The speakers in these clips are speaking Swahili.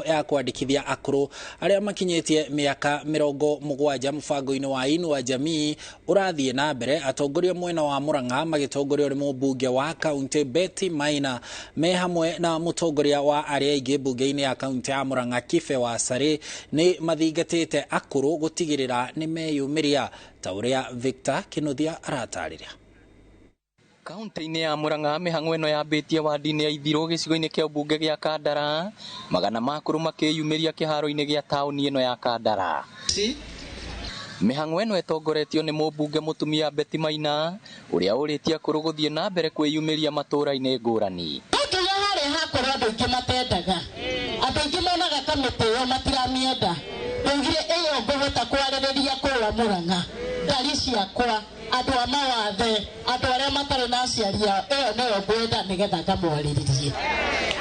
ya kwandikithia akuru aria makinyetie miaka 70 mubango-ini wa Inua Jamii urathie na mbere. Atongoria mwena wa Murang'a magitongoria uri mubunge wa kaunti Betty Maina me hamwe na mutongoria wa aria aingi bunge-ini ya kaunti ya Murang'a Kibe Wasare ni mathingatite akuru gutigirira ni meyumiria ta uria Victor Kinuthia aratariria. Kaunti-ini ya Murang'a mihang'o ino yambitie wadi-ini ya Ithiro gicigo-ini kia ubunge gia Kandara magana makuru makiyumiria kiharo-ini gia tauni ino ya Kandara. Mihang'o ino etongoretio ni mubunge mutumia Betty Maina uria uritie akuru guthie na mbere kwiyumiria matura-ini ngurani. Tukinya hari hakorwo andu aingi matendaga andu aingi monaga kamiti yo matiramienda ngire iyo ngũhota kwarĩrĩria kũra Murang'a ndari ciakwa andu a mawathe andu aria matari na aciari ao iyo niyo ngwenda nigetha ngamwarĩrĩrie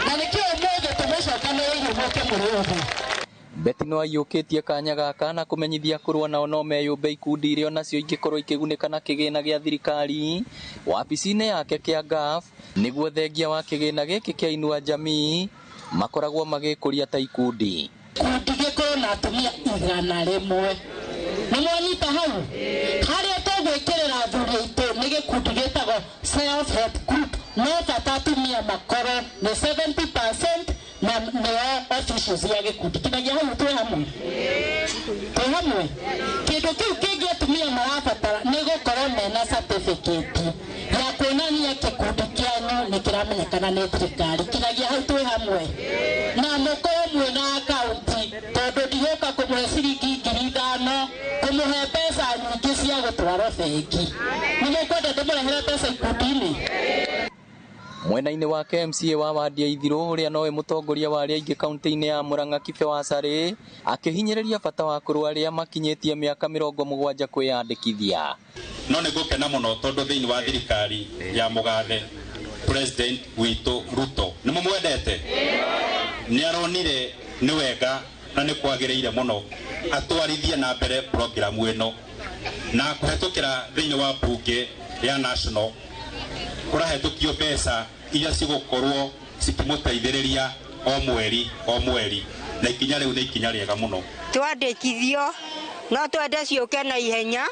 na nikĩo mũthĩ tũmũcokanĩrĩire mũke mũrĩ othe. Betty no ayukitie kanya gaka na kumenyithia akuru nao no meyumbe ikundi iria nacio ingikorwo ikigunika na kigina gia thirikari wabici-ini yake kia GAF niguo thengia wa kigina giki kia Inua Jamii makoragwo magikuria ta ikundi. Kundigĩkorwo na atumia 100 nimwanyita hau haria tũgwĩkĩrĩra athuri aitũ nĩ gĩkundi gĩtagwo self help group no bata atumia makorwo nĩ 70% na nĩo officials ya gĩkundi kinyagia hau twĩ hamwe kĩndũ kĩu kĩngĩ atumia marabatara nĩ gũkorwo mena certificate ya kuonania gĩkundi kĩanyu nĩ kĩramenyekana nĩ thirikari kinyagia hau twĩ hamwe na mũkorwo mwĩna akaunti tondũ ndigũka kũmũhe ciringi 5,000 kũmũhe mbeca nyingĩ cia gũtwara bengi nĩ mũkwenda ndĩmũrehere mbeca ikundi-inĩ. Mwena-ini wake MCA wa wadi ya Ithiro uria nowe mutongoria wa aria aingi kaunti-ini ya Murang'a Kibe Wasare akihinyiriria bata wa akuru aria makinyetie miaka 70 kwiyandikithia. No nĩ gũkena mũno tondũ thĩinĩ wa thirikari ya mũgathe President witũ Ruto nĩ mũmwendete nĩ aronire nĩ wega na nĩ kwagĩrĩire mũno atwarithie na mbere program ĩno na kũhetũkĩra thĩinĩ wa bunge ya national kũrahetũkio mbeca iria cigũkorwo cikĩmũteithĩrĩria o mweri na ikinya rĩu nĩ ikinya rĩega mũno. Twandĩkithio no twende ciũke na ihenya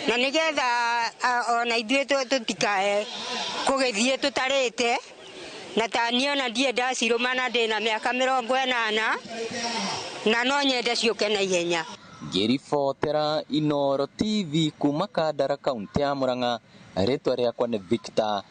na nĩgetha ona ithuĩ tũtikae kũgĩthiĩ tũtarĩte na tani ona ndiĩ ndacirũma na ndĩna mĩaka 80 na no nyende ciũke na ihenya. Ngĩribotera Inooro TV kuma Kandara kaunti ya Murang'a, rĩtwa rĩakwa nĩ Victor